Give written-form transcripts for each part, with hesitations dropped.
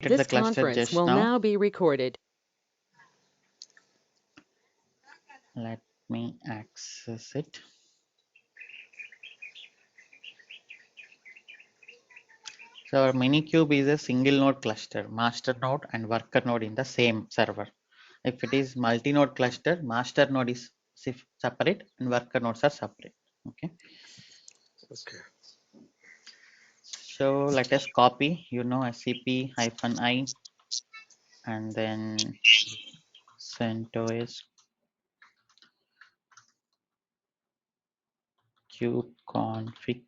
This conference will now be recorded. Let me access it. So our Minikube is a single node cluster, master node and worker node in the same server. If it is multi-node cluster, master node is separate and worker nodes are separate. Okay. Okay. So let us copy, scp-i and then CentOS kubeconfig.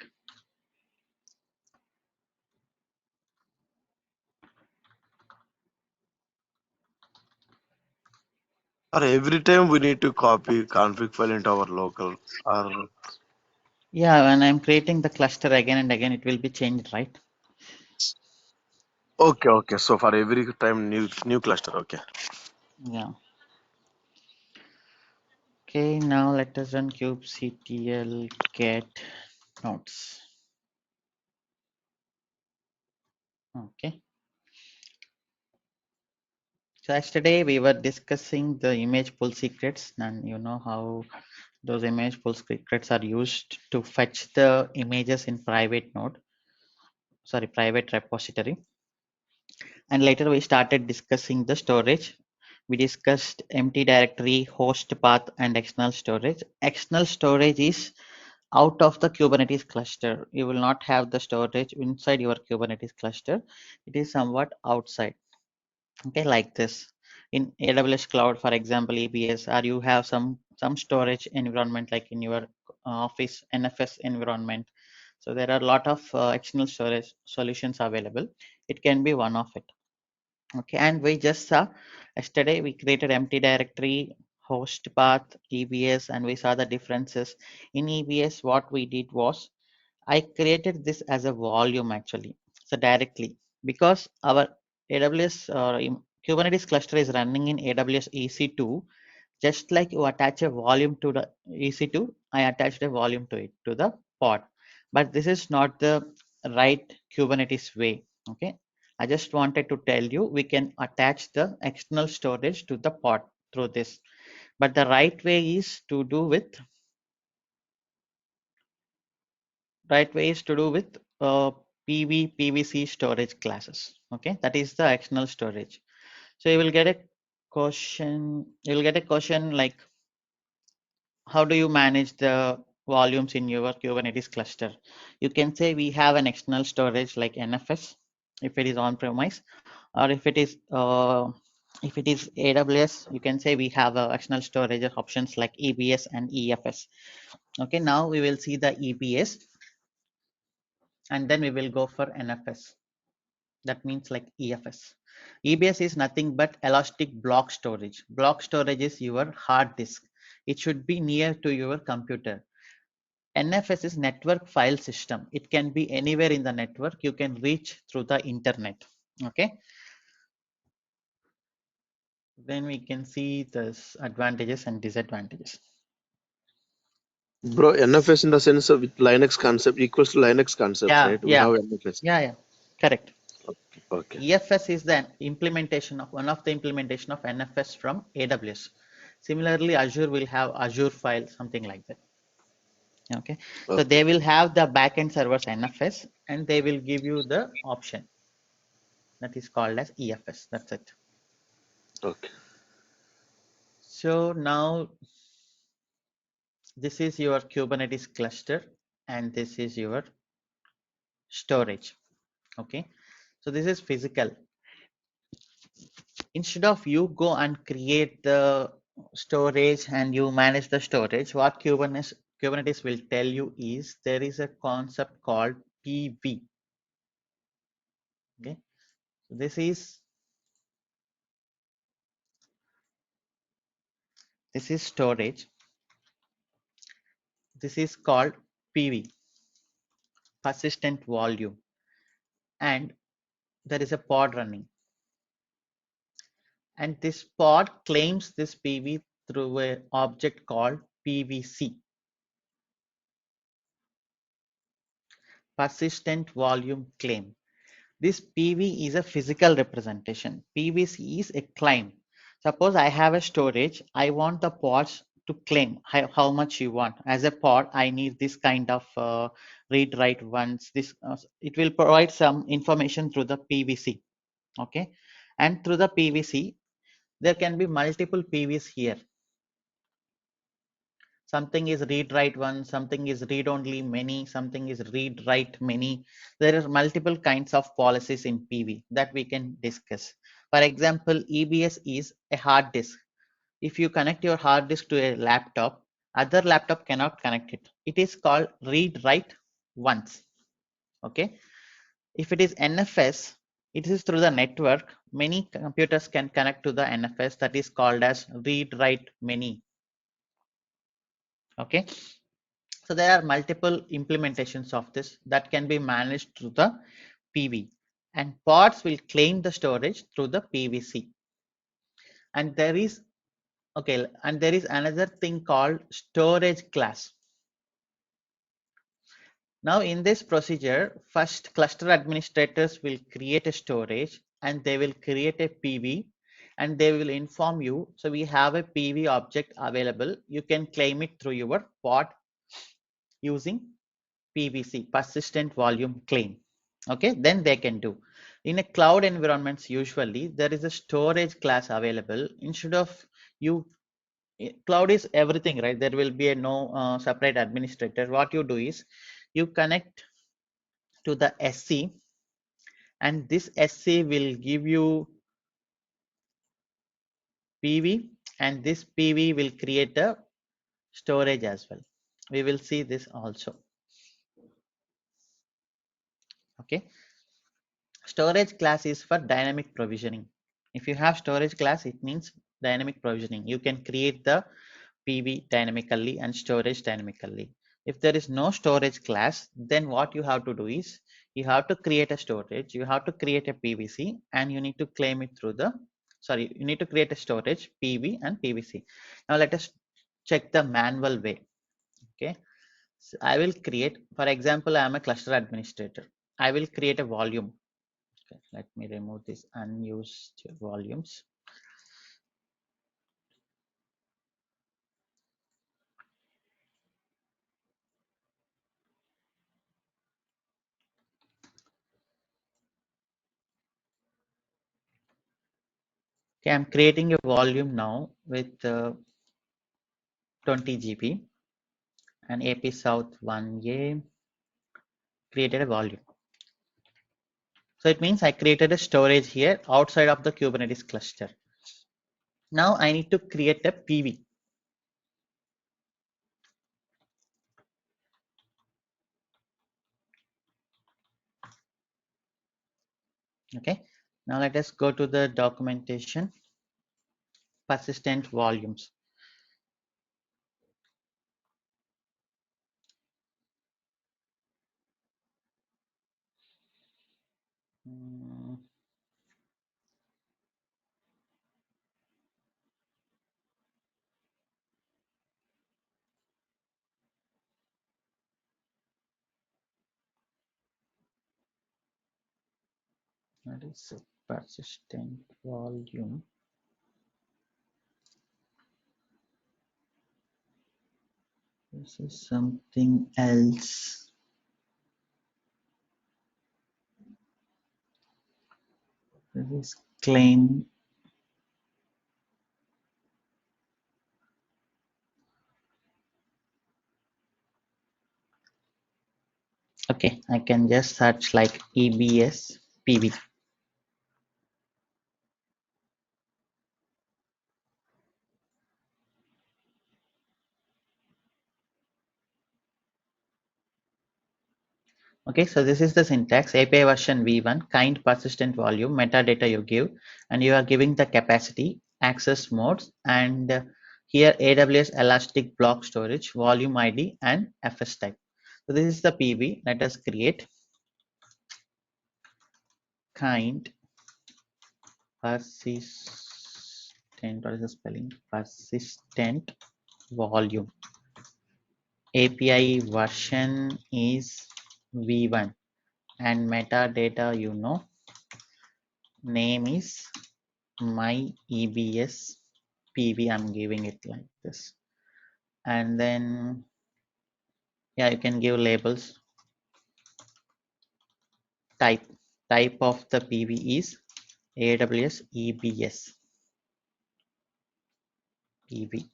Or every time we need to copy config file into our local. Or Yeah, when I'm creating the cluster again and again, it will be changed, right? okay. So for every time new cluster. Okay. Yeah. Okay, now let us run kubectl get nodes. Okay. So yesterday we were discussing the image pull secrets, and you know how those image pull secrets are used to fetch the images in private repository. And later we started discussing the storage. We discussed empty directory, host path, and external storage. External storage is out of the Kubernetes cluster. You will not have the storage inside your Kubernetes cluster. It is somewhat outside. Okay, like this. In AWS cloud, for example, EBS, or you have some storage environment like in your office NFS environment. So there are a lot of external storage solutions available. It can be one of it. Okay, and we just saw yesterday we created empty directory, host path, EBS, and we saw the differences. In EBS, what we did was I created this as a volume actually, so directly because our AWS Kubernetes cluster is running in AWS EC2. Just like you attach a volume to the EC2, I attached a volume to it to the pod. But this is not the right Kubernetes way. Okay, I just wanted to tell you we can attach the external storage to the pod through this. But the right way is to do with PVC storage classes. Okay, that is the external storage. So you will get a question. You will get a question like, how do you manage the volumes in your Kubernetes cluster? You can say we have an external storage like NFS if it is on premise, or if it is AWS, you can say we have external storage options like EBS and EFS. Okay, now we will see the EBS and then we will go for NFS. That means like EFS. EBS is nothing but elastic block storage. Block storage is your hard disk. It should be near to your computer. NFS is network file system. It can be anywhere in the network. You can reach through the internet. Okay. Then we can see this advantages and disadvantages. Bro, NFS in the sense of with Linux concept equals to Linux concepts, Yeah, right? We yeah, have NFS. yeah. Correct. Okay. EFS is the implementation of one of the implementation of NFS from AWS. Similarly, Azure will have Azure file, something like that. Okay, so Okay. they will have the backend servers NFS and they will give you the option that is called as EFS. That's it. Okay. So now this is your Kubernetes cluster and this is your storage. Okay, so this is physical. Instead of you go and create the storage and you manage the storage, what Kubernetes will tell you is there is a concept called PV. Okay, so this is storage. This is called PV, persistent volume, and there is a pod running. And this pod claims this PV through an object called PVC, persistent volume claim. This PV is a physical representation. PVC is a claim. Suppose I have a storage. I want the pods to claim how much you want. As a pod, I need this kind of read write ones. This it will provide some information through the PVC. Okay, and through the PVC, there can be multiple PVs here. Something is read write one, something is read only many, something is read write many. There are multiple kinds of policies in PV that we can discuss. For example, EBS is a hard disk. If you connect your hard disk to a laptop, other laptop cannot connect it. It is called read write once. Okay. If it is NFS, it is through the network. Many computers can connect to the NFS, that is called as read write many. Okay. So there are multiple implementations of this that can be managed through the PV, and pods will claim the storage through the PVC. And there is another thing called storage class. Now in this procedure, first cluster administrators will create a storage and they will create a PV and they will inform you. So we have a PV object available. You can claim it through your pod using PVC, persistent volume claim. Okay, then they can do. In a cloud environments, usually there is a storage class available. Instead of you, cloud is everything, right? There will be a no separate administrator. What you do is you connect to the SC, and this SC will give you PV, and this PV will create a storage as well. We will see this also. Okay. Storage class is for dynamic provisioning. If you have storage class, it means dynamic provisioning. You can create the PV dynamically and storage dynamically. If there is no storage class, then what you have to do is you have to create a storage, you have to create a PVC, and you need to claim it through the, you need to create a storage PV and PVC. Now let us check the manual way. Okay. So I will create, for example, I am a cluster administrator. I will create a volume. Okay, let me remove these unused volumes. Okay, I'm creating a volume now with 20 GB and AP South 1A created a volume. So it means I created a storage here outside of the Kubernetes cluster. Now I need to create a PV. Okay, now let us go to the documentation, persistent volumes. That is a persistent volume. This is something else. This is claim. Okay, I can just search like EBS PV. Okay, so this is the syntax: API version v1, kind persistent volume, metadata you give, and you are giving the capacity, access modes, and here AWS Elastic Block Storage, volume ID, and FS type. So this is the PV. Let us create kind persistent, what is the spelling? Persistent volume. API version is v1 and metadata, you know, name is my EBS PV. I'm giving it like this, and then yeah, you can give labels. Type of the PV is AWS EBS PV.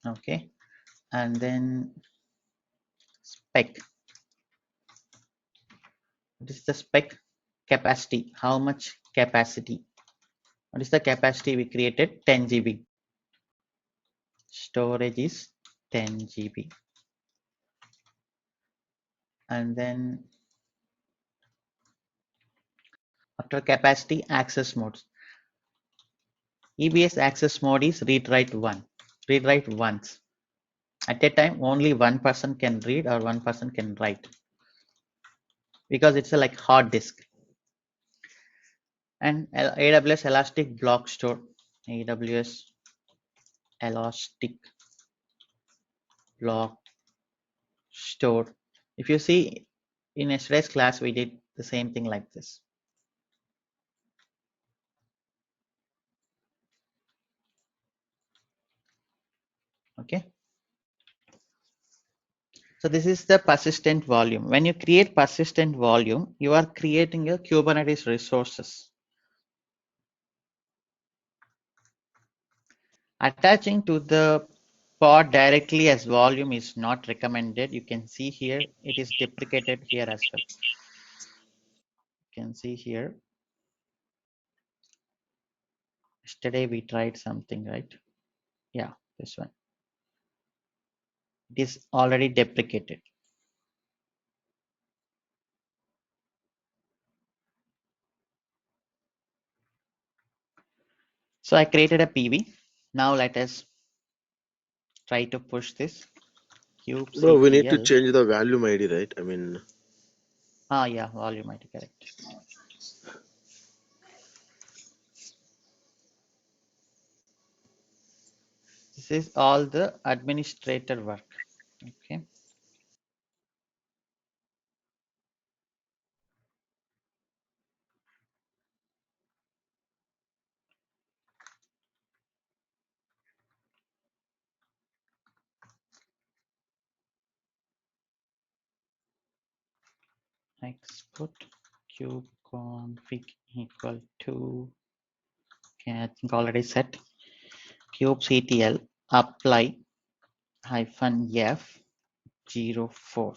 Okay, and then spec. What is the spec? Capacity. How much capacity? What is the capacity we created? 10 GB. Storage is 10 GB. And then after capacity, access modes. EBS access mode is read write once. At a time, only one person can read or one person can write, because it's a like hard disk. And AWS Elastic Block Store. AWS Elastic Block Store. If you see in yesterday's class, we did the same thing like this. Okay. So this is the persistent volume. When you create persistent volume, you are creating a Kubernetes resources. Attaching to the pod directly as volume is not recommended. You can see here, it is deprecated here as well. You can see here. Yesterday we tried something, right? Yeah, this one. It is already deprecated. So I created a PV. Now let us try to push this Bro, we need to kubectl. change the volume ID, right? I mean, Yeah, volume ID, correct. This is all the administrator work. Okay. Export kubeconfig equal to, okay, I think already set kubectl apply -f04.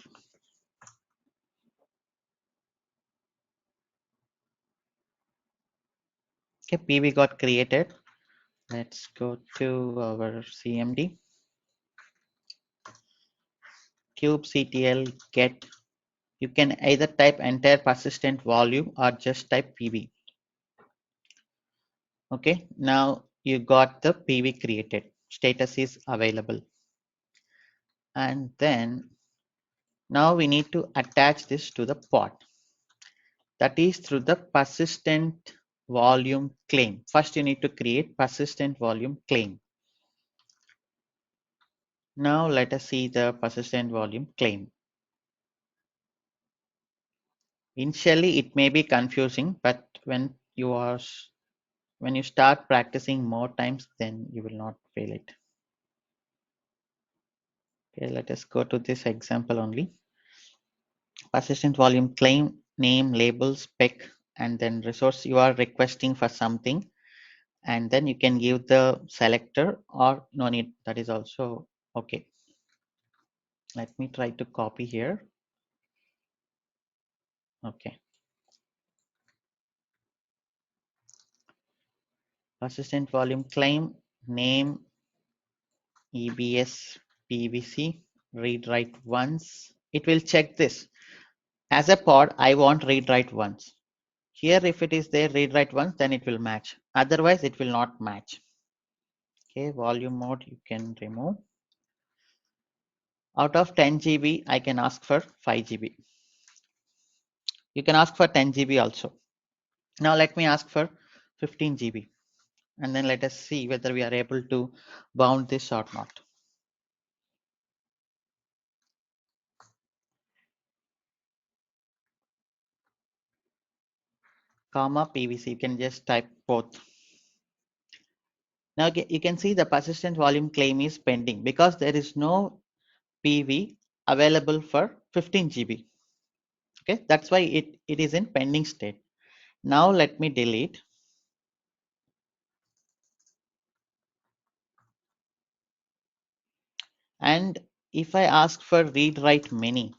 Okay, PV got created. Let's go to our CMD. Kubectl get. You can either type entire persistent volume or just type PV. Okay, now you got the PV created. Status is available. And then now we need to attach this to the pod. That is through the persistent volume claim. First, you need to create persistent volume claim. Now let us see the persistent volume claim. Initially, it may be confusing, but when you start practicing more times, then you will not fail it. Okay, let us go to this example only. Persistent volume claim, name, label, spec, and then resource. You are requesting for something, and then you can give the selector or no need. That is also okay. Let me try to copy here. Okay. Persistent volume claim, name, EBS, PVC, read write once. It will check this. As a pod, I want read write once. Here, if it is there read write once, then it will match. Otherwise, it will not match. Okay, volume mode you can remove. Out of 10 GB, I can ask for 5 GB. You can ask for 10 GB also. Now let me ask for 15 GB. And then let us see whether we are able to bound this or not. comma PVC. You can just type both. Now you can see the persistent volume claim is pending because there is no PV available for 15 GB. Okay, that's why it is in pending state. Now let me delete. And if I ask for read write many,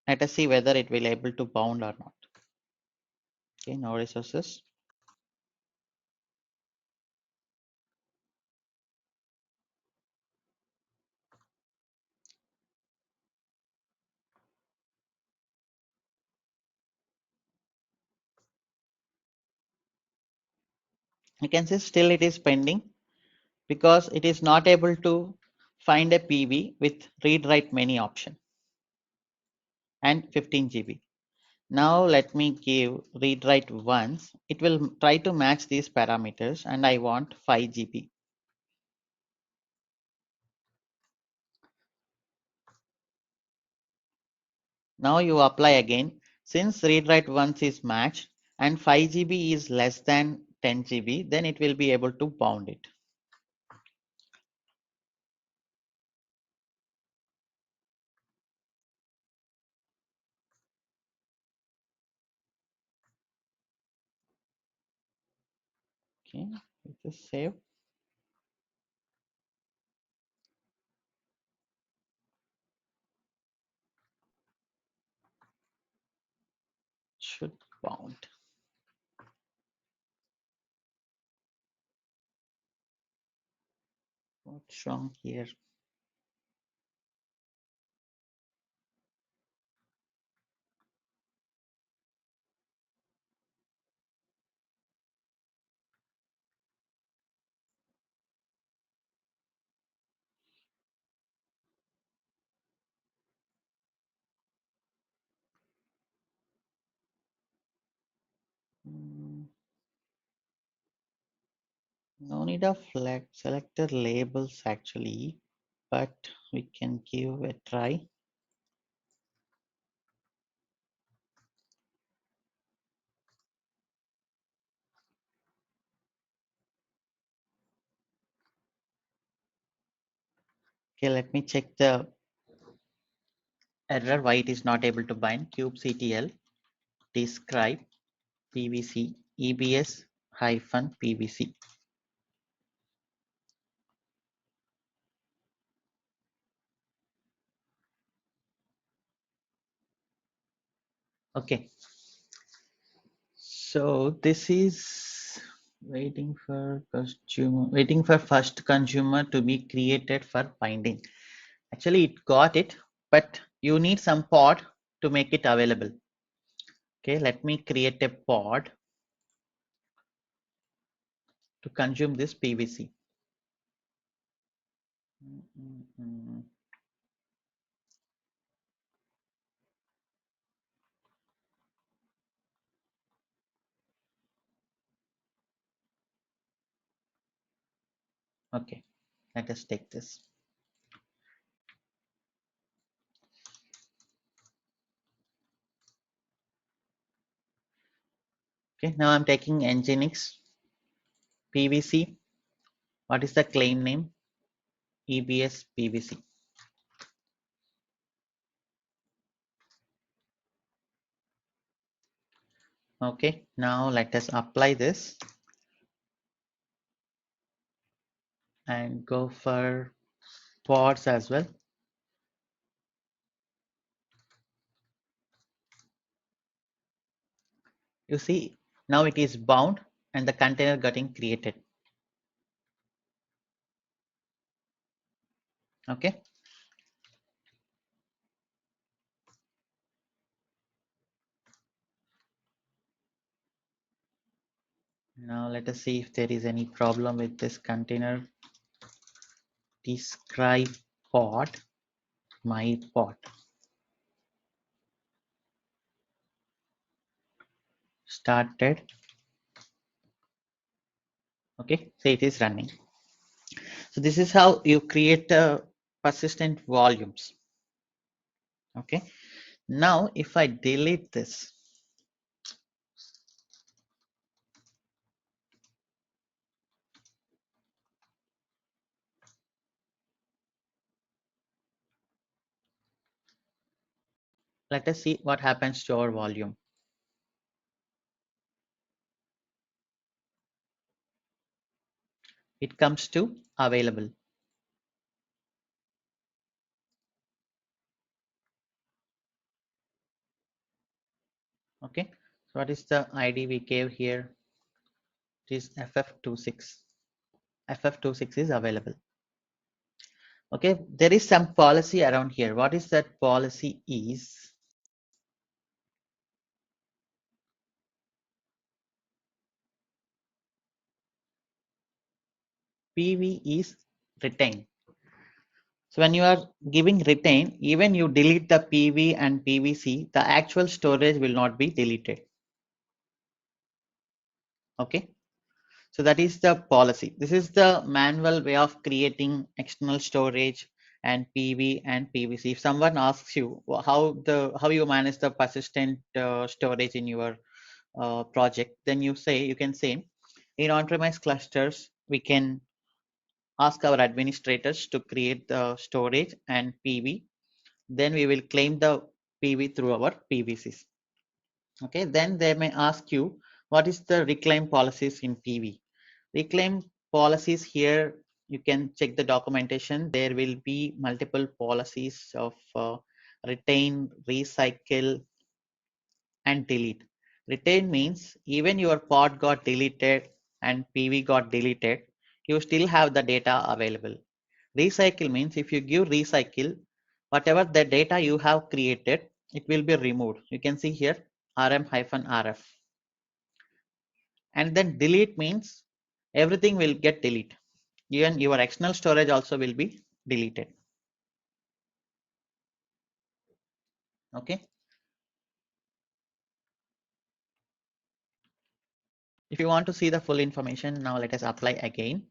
let us see whether it will able to bound or not. Okay, no resources. You can see still it is pending because it is not able to find a PV with read write many option and 15 GB. Now let me give read write once. It will try to match these parameters and I want 5 GB. Now you apply again. Since read write once is matched and 5 GB is less than 10 GB, then it will be able to bound it. Okay, just save. Should bound. What's wrong here? No need of selector labels actually, but we can give a try. Okay, let me check the error why it is not able to bind. kubectl describe pvc ebs hyphen pvc. Okay, so this is waiting for first consumer to be created for binding. Actually it got it, but you need some pod to make it available. Okay, let me create a pod to consume this PVC. Okay, let us take this. Okay, now I'm taking Nginx PVC. What is the claim name? EBS PVC. Okay, now let us apply this and go for pods as well. You see, now it is bound and the container getting created. Okay. Now let us see if there is any problem with this container. Describe pod, my pod. Started. Okay, so it is running. So this is how you create persistent volumes. Okay, Now if I delete this, let us see what happens to our volume. It comes to available. Okay, so what is the ID we gave here? It is FF26. FF26 is available. Okay, there is some policy around here. What is that policy is? PV is retained. So when you are giving retain, even you delete the PV and PVC, the actual storage will not be deleted. Okay, so that is the policy. This is the manual way of creating external storage and PV and PVC. If someone asks you how you manage the persistent storage in your project, then you can say in on-premise clusters we can ask our administrators to create the storage and PV. Then we will claim the PV through our PVCs. Okay, then they may ask you what is the reclaim policies in PV. Reclaim policies here, you can check the documentation. There will be multiple policies of retain, recycle, and delete. Retain means even your pod got deleted and PV got deleted, you still have the data available. Recycle means if you give recycle, whatever the data you have created, it will be removed. You can see here rm-rf. And then delete means everything will get deleted. Even your external storage also will be deleted. Okay. If you want to see the full information, now let us apply again.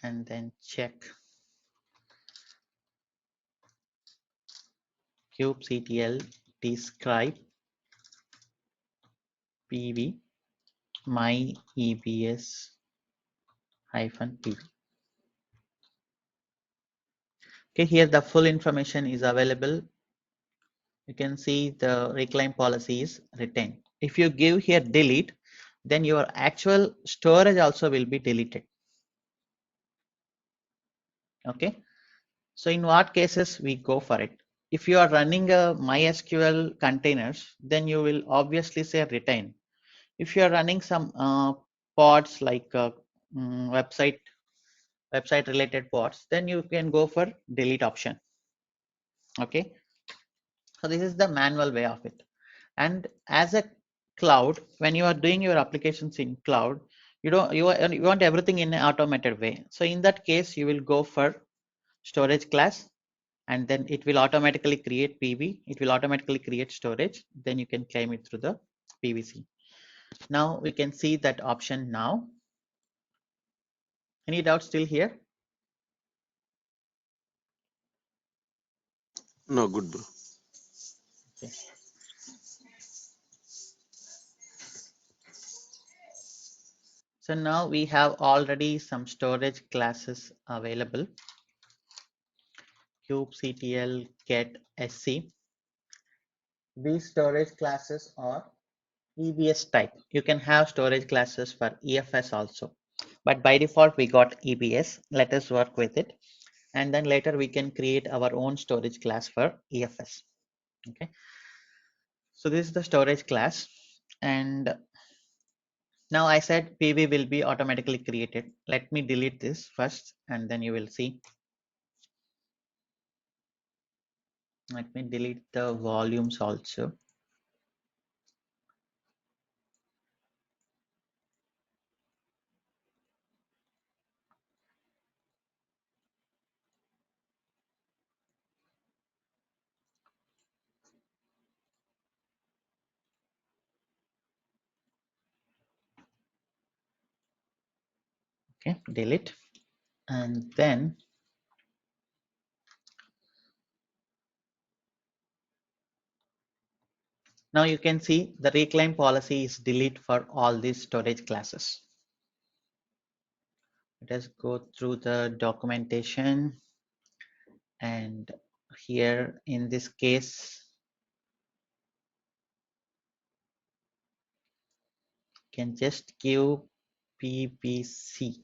And then check kubectl describe pv my ebs -pv. Okay, here the full information is available. You can see the reclaim policy is retained. If you give here delete, then your actual storage also will be deleted. Okay, so in what cases we go for it? If you are running a MySQL containers, then you will obviously say retain. If you are running some pods like website related pods, then you can go for delete option. Okay, so this is the manual way of it. And as a cloud, when you are doing your applications in cloud, you want everything in an automated way. So in that case, you will go for storage class, and then it will automatically create PV. It will automatically create storage. Then you can claim it through the PVC. Now we can see that option now. Any doubts still here? No, good, bro. Okay. So now we have already some storage classes available. kubectl get sc. These storage classes are EBS type. You can have storage classes for EFS also, but by default we got EBS. Let us work with it, and then later we can create our own storage class for EFS. Okay, so this is the storage class, and now I said PV will be automatically created. Let me delete this first, and then you will see. Let me delete the volumes also. Okay, delete, and then Now you can see the reclaim policy is delete for all these storage classes. Let us go through the documentation, and here in this case can just give PVC.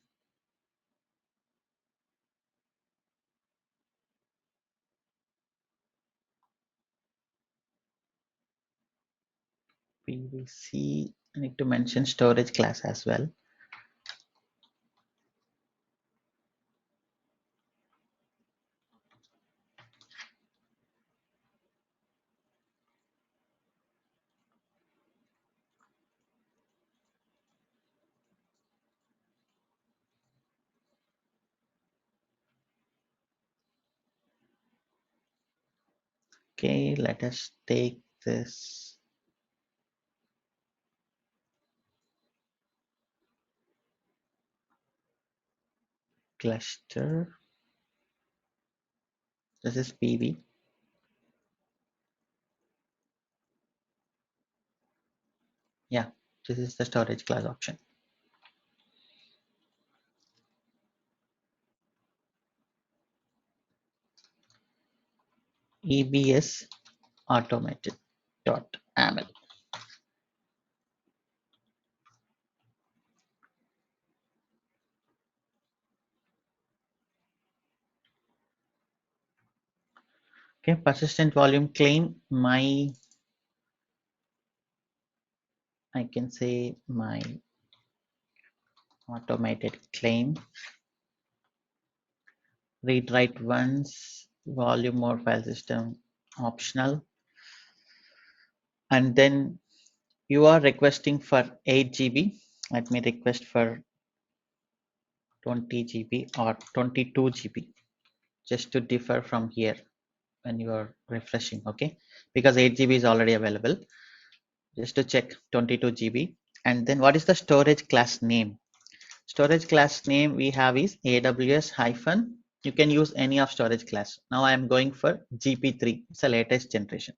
PVC, I need to mention storage class as well. Okay, let us take this cluster. This is PV. Yeah, this is the storage class option. EBS automated.aml. Okay, persistent volume claim. I can say my automated claim. Read write once, volume or file system optional. And then you are requesting for 8 GB. Let me request for 20 GB or 22 GB, just to differ from here when you are refreshing. Okay, because 8 GB is already available. Just to check 22 GB. And then what is the storage class name? Storage class name we have is AWS hyphen. You can use any of storage class. Now I am going for GP3. It's the latest generation.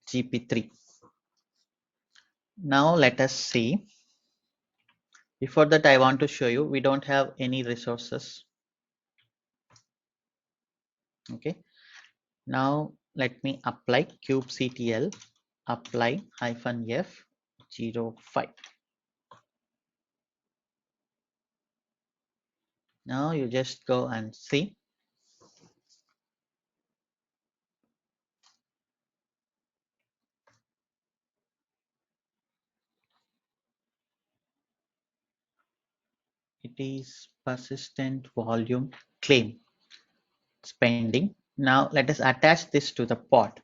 GP3. Now let us see. Before that, I want to show you we don't have any resources. Okay. Now let me apply kubectl apply -f 05. Now you just go and see. It is persistent volume claim. It's pending. Now let us attach this to the pod.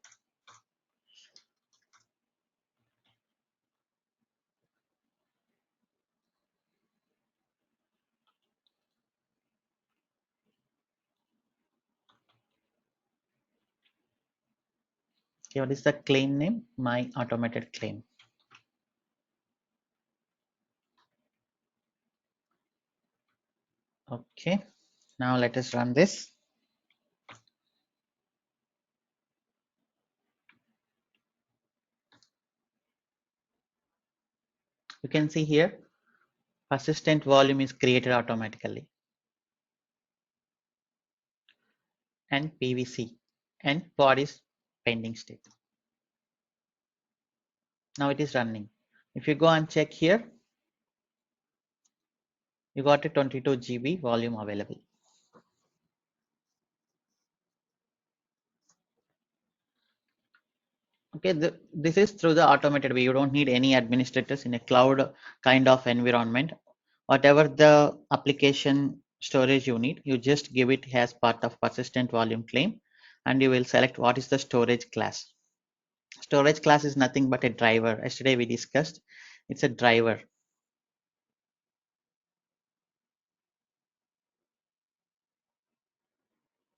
Okay, what is the claim name? My automated claim. Okay, now let us run this. You can see here persistent volume is created automatically, and PVC, and pod is pending state. Now it is running. If you go and check here, you got a 22 GB volume available. Okay, this is through the automated way. You don't need any administrators in a cloud kind of environment. Whatever the application storage you need, you just give it as part of persistent volume claim, and you will select what is the storage class. Storage class is nothing but a driver. Yesterday we discussed, it's a driver.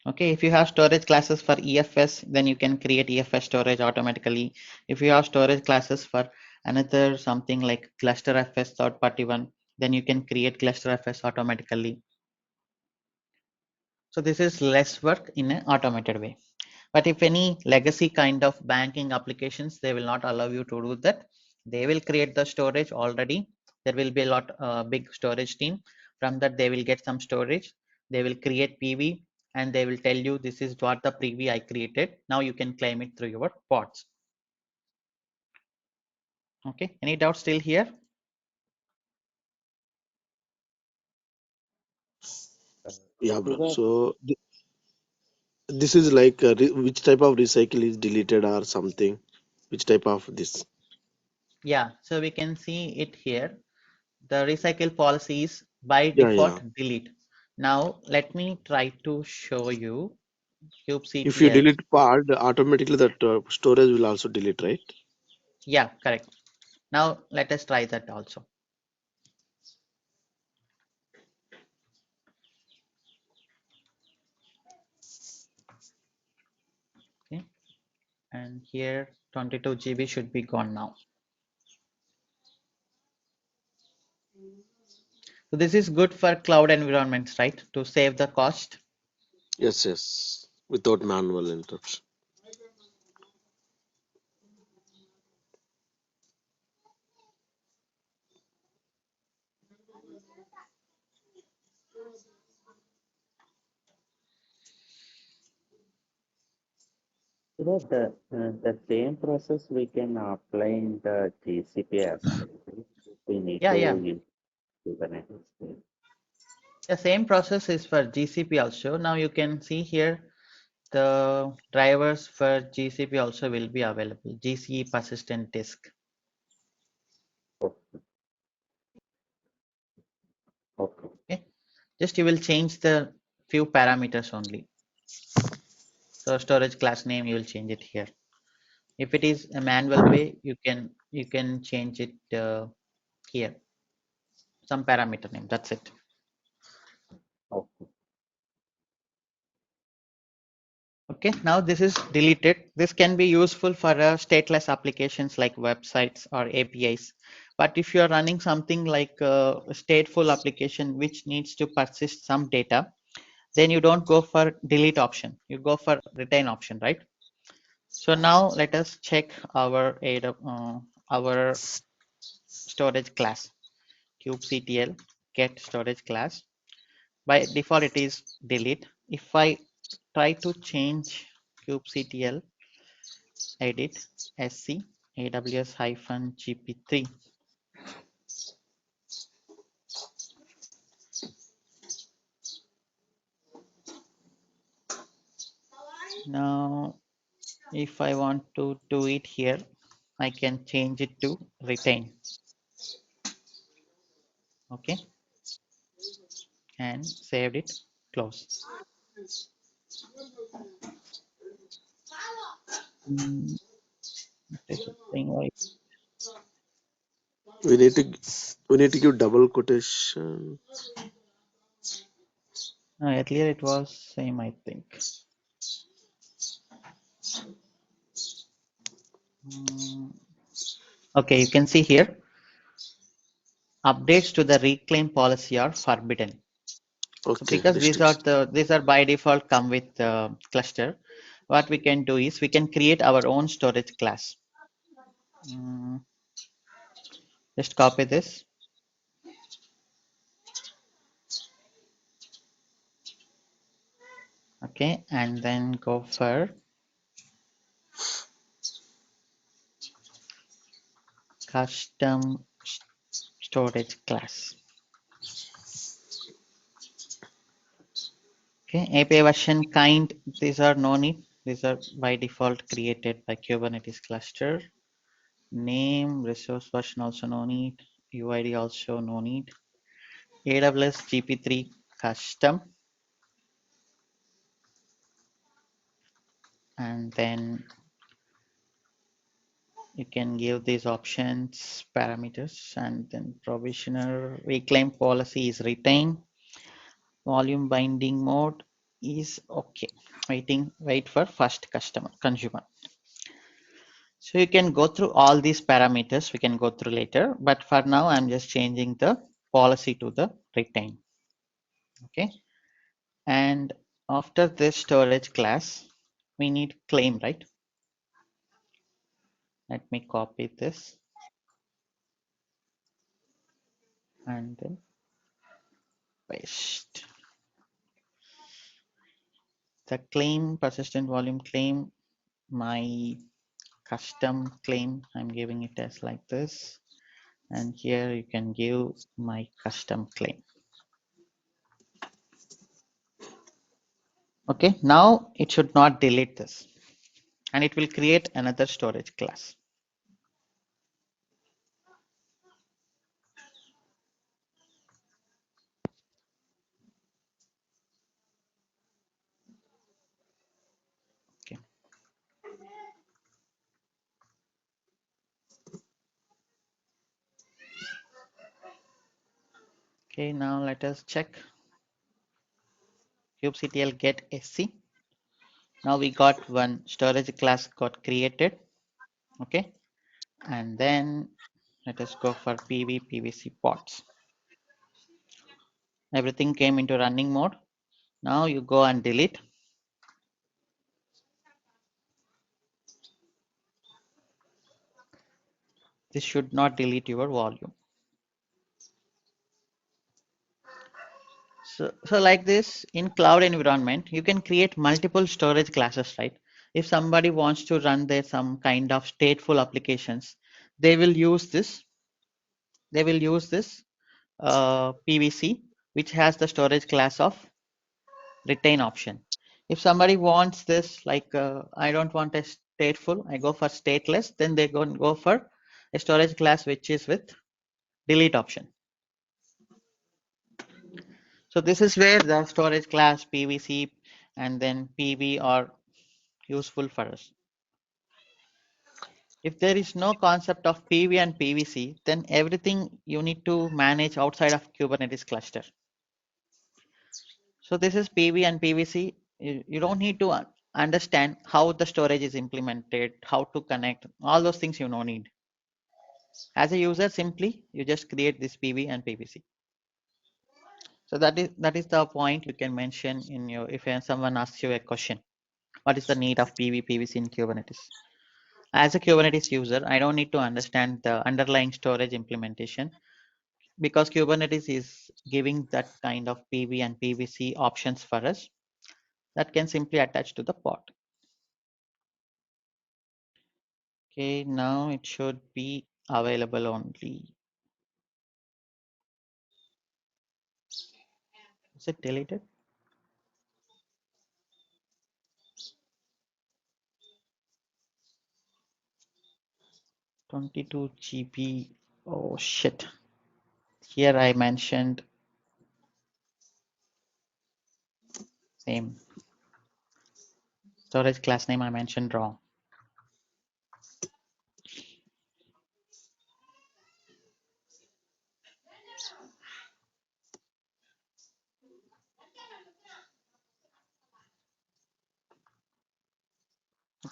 Okay, if you have storage classes for EFS, then you can create EFS storage automatically. If you have storage classes for another something like cluster FS third party one, then you can create cluster FS automatically. So this is less work in an automated way. But if any legacy kind of banking applications, they will not allow you to do that. They will create the storage already. There will be a lot big storage team. From that, they will get some storage. They will create PV and they will tell you this is what the PV I created. Now you can claim it through your pods. Okay, any doubts still here? Yeah, bro. Shiva, So this is like which type of recycle is deleted or something? Which type of this? Yeah, so we can see it here. The recycle policy is by Yeah, yeah. default delete. Now let me try to show you If you kubectl. delete part, automatically that storage will also delete, right? Yeah, correct. Now let us try that also. Okay, and here 22 GB should be gone now. So this is good for cloud environments, right? To save the cost. Yes, yes. Without manual interruption. Shiva, the same process we can apply in the GCP as well. Right? We need Yeah, to yeah. use Kubernetes there. The same process is for GCP also. Now you can see here the drivers for GCP also will be available. GCE persistent disk. Okay, okay, Okay, just you will change the few parameters only. So storage class name you will change it here. If it is a manual way, you can change it here. Some parameter name. That's it. okay. Okay, now this is deleted. This can be useful for stateless applications like websites or APIs. But if you are running something like a stateful application which needs to persist some data, then you don't go for delete option. You go for retain option, right? So now let us check our storage class kubectl get storage class. By default, it is delete. If I try to change kubectl edit sc aws hyphen gp3, now if I want to do it here, I can change it to retain. Okay, and saved it, close. Mm, what is the thing? Why? We need to we need to give double quotation. Earlier it was same, I think. Mm, okay, you can see here updates to the reclaim policy are forbidden. So Okay, because restricts. these are by default come with cluster, what we can do is we can create our own storage class. Mm, just copy this. Okay, and then go for custom storage class. Okay, API version kind, these are no need. These are by default created by Kubernetes cluster. Name, resource version also no need. UID also no need. AWS GP3 custom, and then you can give these options parameters, and then provisioner reclaim policy is retain. Volume binding mode is okay. Wait for first customer consumer. So you can go through all these parameters. We can go through later, but for now I'm just changing the policy to the retain. Okay, and after this storage class, we need claim, right? Let me copy this and then paste. The claim, persistent volume claim, my custom claim, I'm giving it as like this. And here you can give my custom claim. Okay, now it should not delete this and it will create another storage class. Okay. Okay, now let us check kubectl get sc. Now we got one storage class got created. Okay, and then let us go for pvc pods. Everything came into running mode. Now you go and delete. This should not delete your volume. So like this, in cloud environment, you can create multiple storage classes, right? If somebody wants to run their some kind of stateful applications, they will use this. They will use this PVC, which has the storage class of retain option. If somebody wants this, like I don't want a stateful, I go for stateless, then they go for a storage class which is with delete option. So this is where the storage class PVC and then PV are useful for us. If there is no concept of PV and PVC, then everything you need to manage outside of Kubernetes cluster. So this is PV and PVC. You don't need to understand how the storage is implemented, how to connect, all those things you don't need. As a user, simply you just create this PV and PVC. So that is the point you can mention in your, if someone asks you a question, what is the need of PV, PVC in Kubernetes? As a Kubernetes user, I don't need to understand the underlying storage implementation because Kubernetes is giving that kind of PV and PVC options for us that can simply attach to the pod. Okay, now it should be available only. Is it deleted? $22 GB. Oh shit. Here I mentioned same storage class name I mentioned wrong.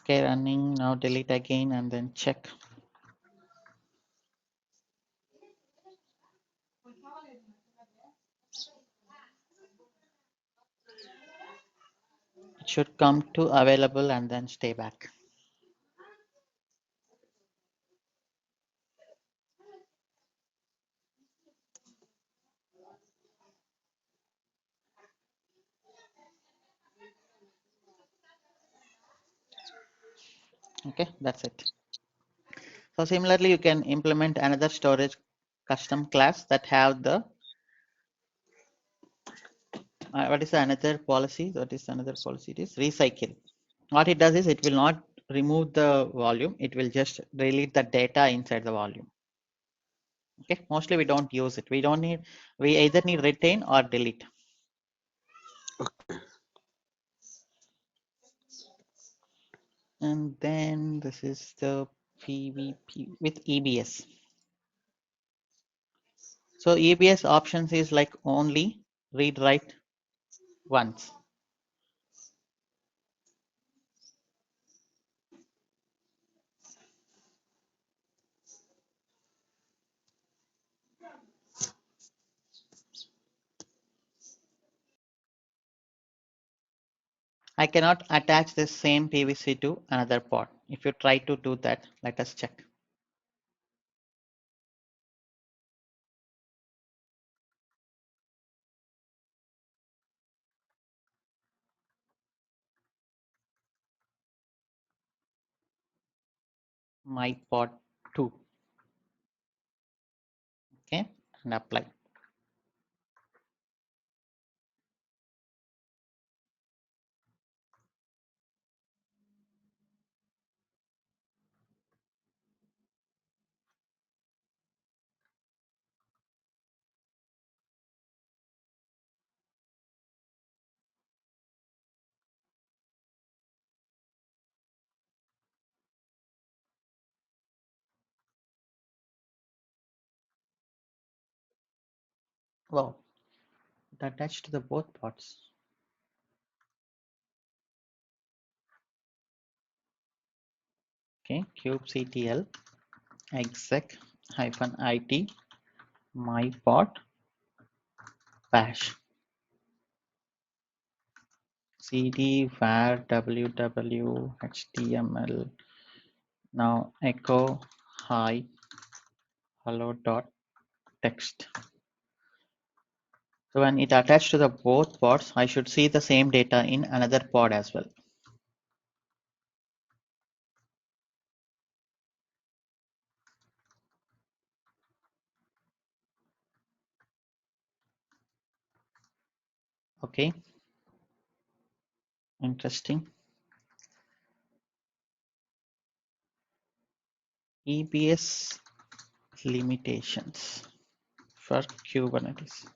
Okay, running now, delete again and then check. It should come to available and then stay back. Okay, that's it. So similarly, you can implement another storage custom class that have the what is another policy? What is another policy? It is recycle. What it does is it will not remove the volume. It will just delete the data inside the volume. Okay, mostly we don't use it. We don't need. We either need retain or delete. Okay. And then this is the PVP with EBS. So EBS options is like only read write once. I cannot attach the same PVC to another pod. If you try to do that, let us check. My pod 2. Okay, and apply. Wow, it attached to the both pods. Okay, kubectl exec -it my pod bash cd var ww html. Now echo hi hello dot text. So when it attached to the both pods, I should see the same data in another pod as well. Okay, interesting. EBS limitations for Kubernetes.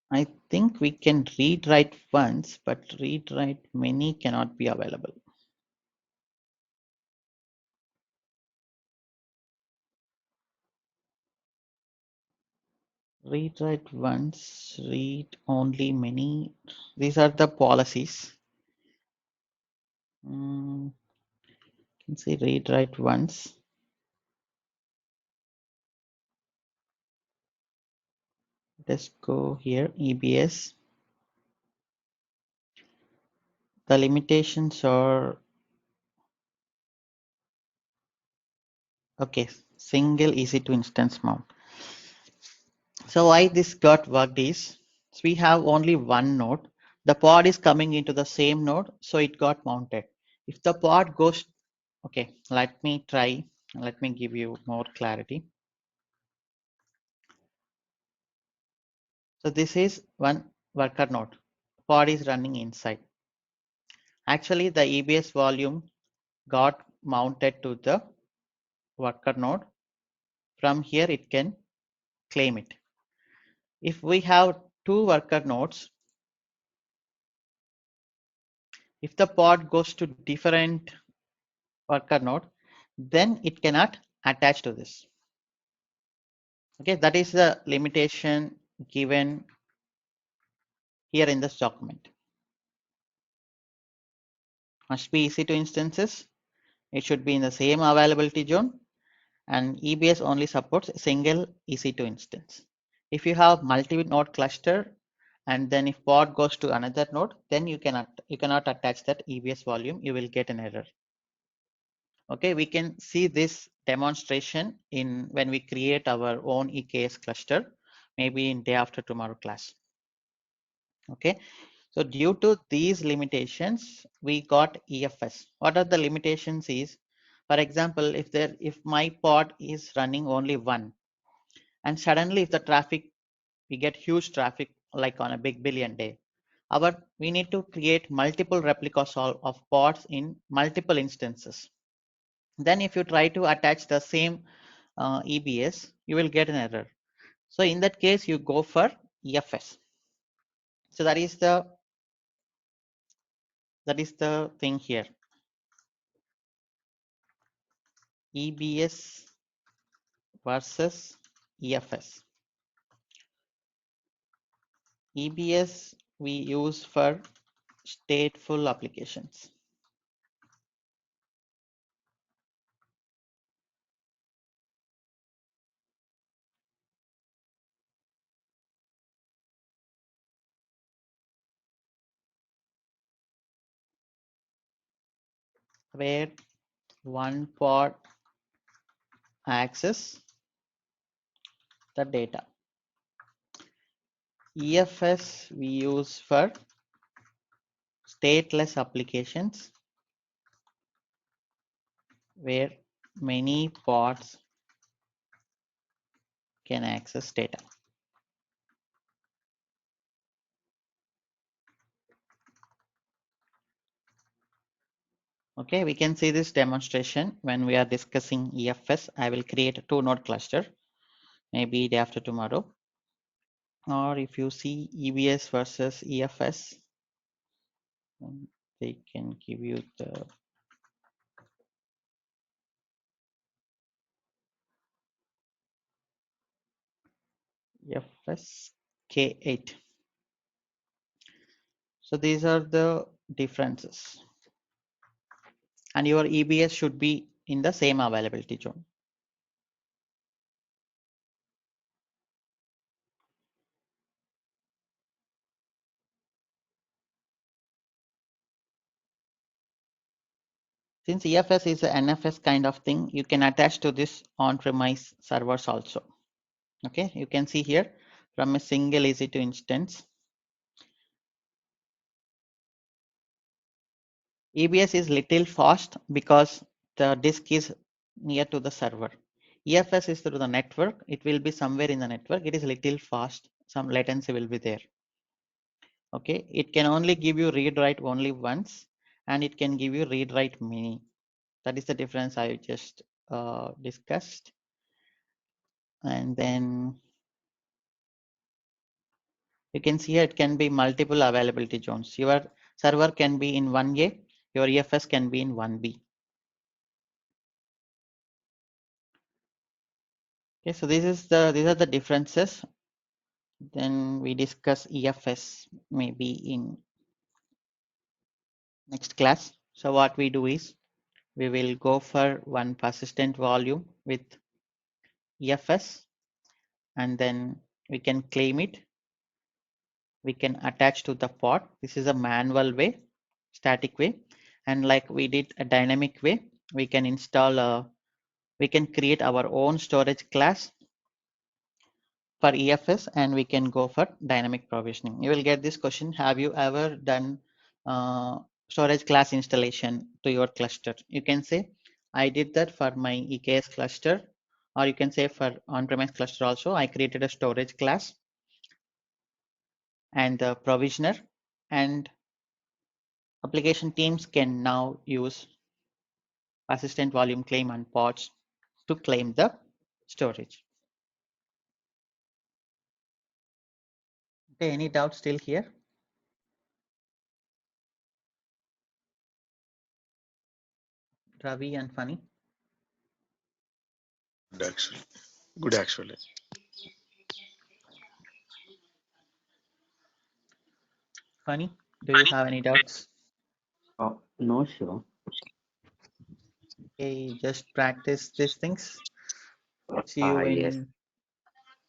I think we can read write once, but read write many cannot be available. Read write once, read only many. These are the policies. You can see read write once. Let's go here, EBS. The limitations are okay, single easy to instance mount. So why this got worked is, so we have only one node. The pod is coming into the same node, so it got mounted. If the pod goes, okay, let me try, let me give you more clarity. So this is one worker node. Pod is running inside. Actually, the EBS volume got mounted to the worker node. From here, it can claim it. If we have two worker nodes, if the pod goes to different worker node, then it cannot attach to this. Okay, that is the limitation given here in this document. Must be easy to instances. It should be in the same availability zone, and EBS only supports a single EC2 instance. If you have multi-node cluster and then if pod goes to another node, then you cannot attach that EBS volume. You will get an error. Okay, we can see this demonstration in when we create our own EKS cluster, maybe in day after tomorrow class. Okay, so due to these limitations, we got EFS. What are the limitations is, for example, if my pod is running only one, and suddenly if the traffic, we get huge traffic like on a big billion day, we need to create multiple replicas of pods in multiple instances. Then if you try to attach the same EBS, you will get an error. So in that case, you go for EFS. So that is the thing here. EBS versus EFS. EBS we use for stateful applications. where one pod access the data. EFS we use for stateless applications where many pods can access data. Okay, we can see this demonstration when we are discussing EFS. I will create a 2-node cluster, maybe day after tomorrow. Or if you see EBS versus EFS, they can give you the EFS K8. So these are the differences. And your EBS should be in the same availability zone. Since EFS is an NFS kind of thing, you can attach to this on-premise servers also. Okay, you can see here from a single EC2 instance. EBS is little fast because the disk is near to the server. EFS is through the network. It will be somewhere in the network. It is little fast. Some latency will be there. Okay, it can only give you read write only once, and it can give you read write many. That is the difference I just discussed. And then you can see here it can be multiple availability zones. Your server can be in 1A, your EFS can be in 1B. Okay, so these are the differences. Then we discuss EFS maybe in next class. So what we do is we will go for one persistent volume with EFS, and then we can claim it. We can attach to the pod. This is a manual way, static way, and like we did a dynamic way, we can install we can create our own storage class for EFS, and we can go for dynamic provisioning. You will get this question: have you ever done storage class installation to your cluster? You can say I did that for my EKS cluster, or you can say for on-premise cluster also. I created a storage class and the provisioner, and application teams can now use persistent volume claim and pods to claim the storage. Okay, any doubts still here? Ravi and Funny? Good actually. Good actually. Funny, do you have any doubts? No, sure. Okay, just practice these things. See you Yes. in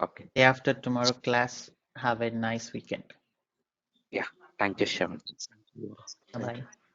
Okay. day after tomorrow class. Have a nice weekend. Yeah. Thank you, Shivan. Yeah. Bye Thank you. bye.